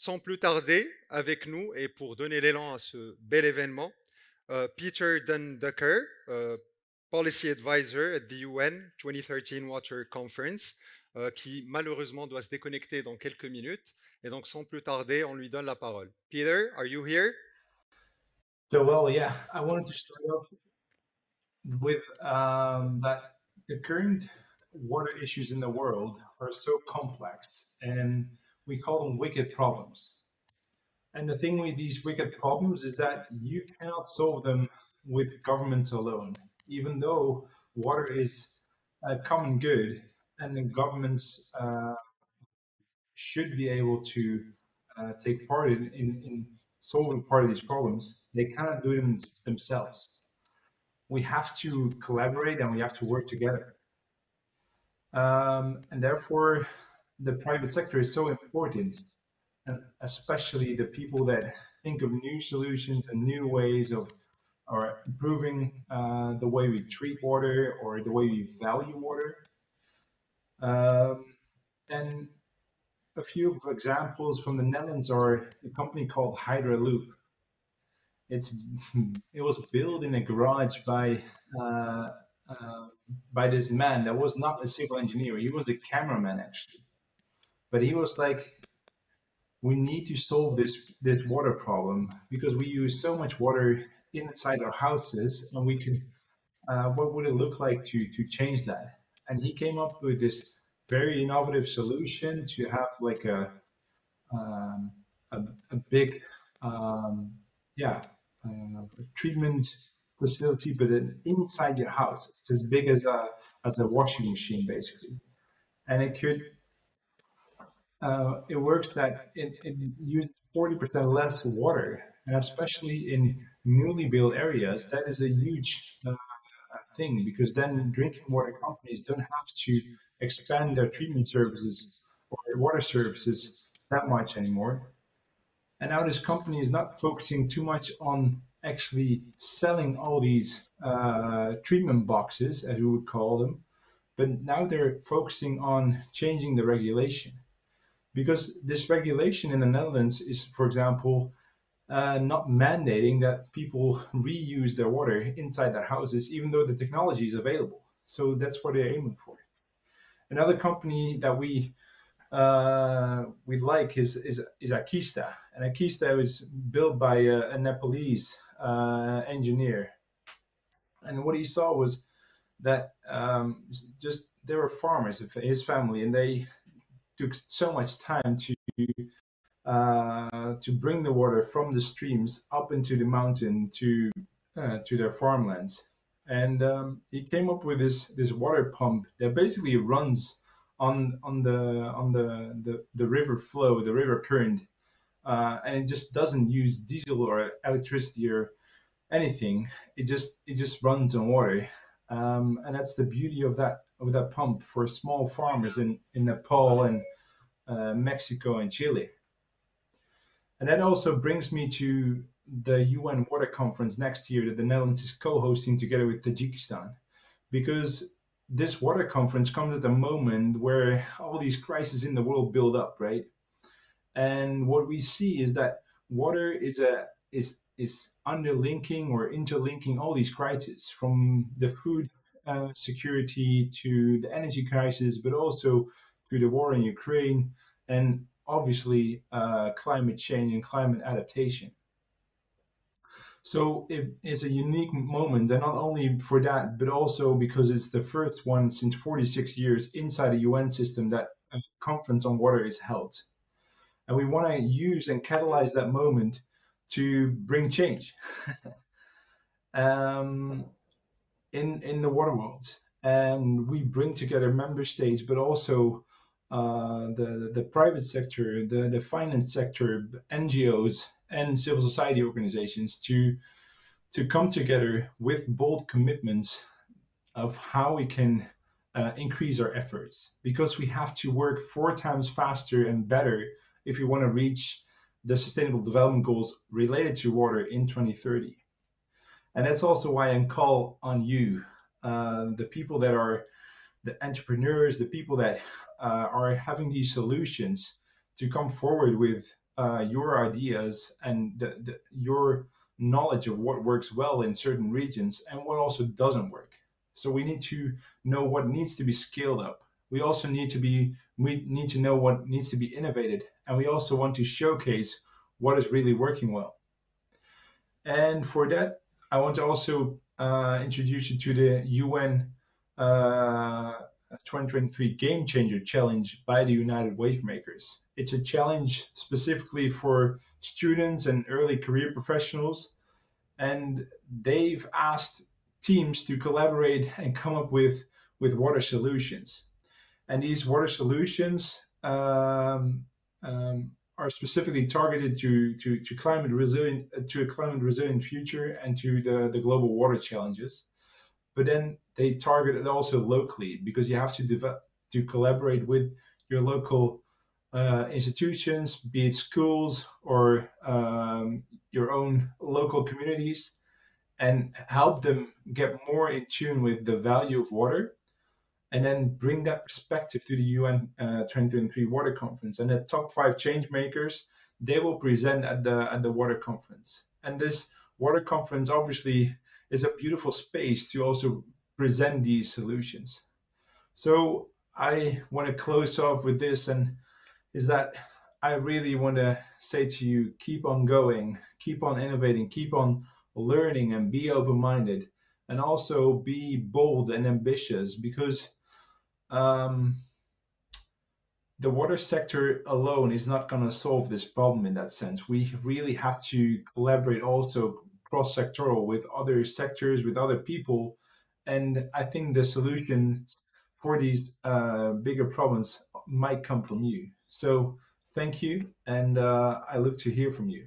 Sans plus tarder, avec nous et pour donner l'élan à ce bel événement, Pieter Den Dekker, Policy Advisor at the UN 2013 Water Conference, qui malheureusement doit se déconnecter dans quelques minutes. Et donc, sans plus tarder, on lui donne la parole. Peter, are you here? So, well, yeah, I wanted to start off with that the current water issues in the world are so complex, and we call them wicked problems. And the thing with these wicked problems is that you cannot solve them with governments alone, even though water is a common good, and the governments should be able to take part in solving part of these problems. They cannot do them themselves. We have to collaborate and we have to work together. And therefore, the private sector is so important, and especially the people that think of new solutions and new ways of or improving the way we treat water or the way we value water. And a few examples from the Netherlands are a company called Hydraloop. It's it was built in a garage uh, by this man that was not a civil engineer. He was a cameraman actually, but he was like, we need to solve this water problem because we use so much water inside our houses, and we could what would it look like to change that? And he came up with this very innovative solution to have like um, a big um, yeah treatment facility, but then inside your house. It's as big as a washing machine basically, and it works that it uses 40% less water, and especially in newly built areas, that is a huge thing because then drinking water companies don't have to expand their treatment services or water services that much anymore. And now this company is not focusing too much on actually selling all these treatment boxes, as we would call them, but now they're focusing on changing the regulation. Because this regulation in the Netherlands is, for example, not mandating that people reuse their water inside their houses, even though the technology is available. So that's what they're aiming for. Another company that we like is Akista, and Akista was built by a Nepalese engineer. And what he saw was that just there were farmers, his family, and they took so much time to bring the water from the streams up into the mountain to their farmlands. And he came up with this water pump that basically runs on the river flow, the river current, and it just doesn't use diesel or electricity or anything. It just runs on water, and that's the beauty of that pump for small farmers in Nepal and Mexico and Chile. And that also brings me to the UN Water Conference next year that the Netherlands is co-hosting together with Tajikistan, because this water conference comes at a moment where all these crises in the world build up, right? And what we see is that water is underlinking or interlinking all these crises, from the food security to the energy crisis, but also to the war in Ukraine, and obviously climate change and climate adaptation. So it's a unique moment, and not only for that, but also because it's the first one since 46 years inside the UN system that a conference on water is held. And we want to use and catalyze that moment to bring change um, in the water world. And we bring together member states, but also the private sector, the finance sector, NGOs, and civil society organizations to come together with bold commitments of how we can increase our efforts, because we have to work 4 times faster and better if we want to reach the sustainable development goals related to water in 2030. And that's also why I call on you, the people that are the entrepreneurs, the people that are having these solutions, to come forward with your ideas and your knowledge of what works well in certain regions and what also doesn't work. So we need to know what needs to be scaled up. We need to know what needs to be innovated, and we also want to showcase what is really working well. And for that, I want to also introduce you to the UN 2023 Game Changer Challenge by the United Wavemakers. It's a challenge specifically for students and early career professionals, and they've asked teams to collaborate and come up with water solutions. And these water solutions are specifically targeted to climate resilient to a climate resilient future and to the global water challenges. But then they target it also locally because you have to to collaborate with your local institutions, be it schools or your own local communities, and help them get more in tune with the value of water, and then bring that perspective to the UN 2023 Water Conference. And the top five change makers, they will present at the Water Conference. And this Water Conference obviously is a beautiful space to also present these solutions. So I want to close off with this, and is that I really want to say to you, keep on going, keep on innovating, keep on learning, and be open-minded, and also be bold and ambitious, because um, the water sector alone is not going to solve this problem in that sense. We really have to collaborate also cross-sectoral with other sectors, with other people, and I think the solution for these bigger problems might come from you. So thank you, and I look to hear from you.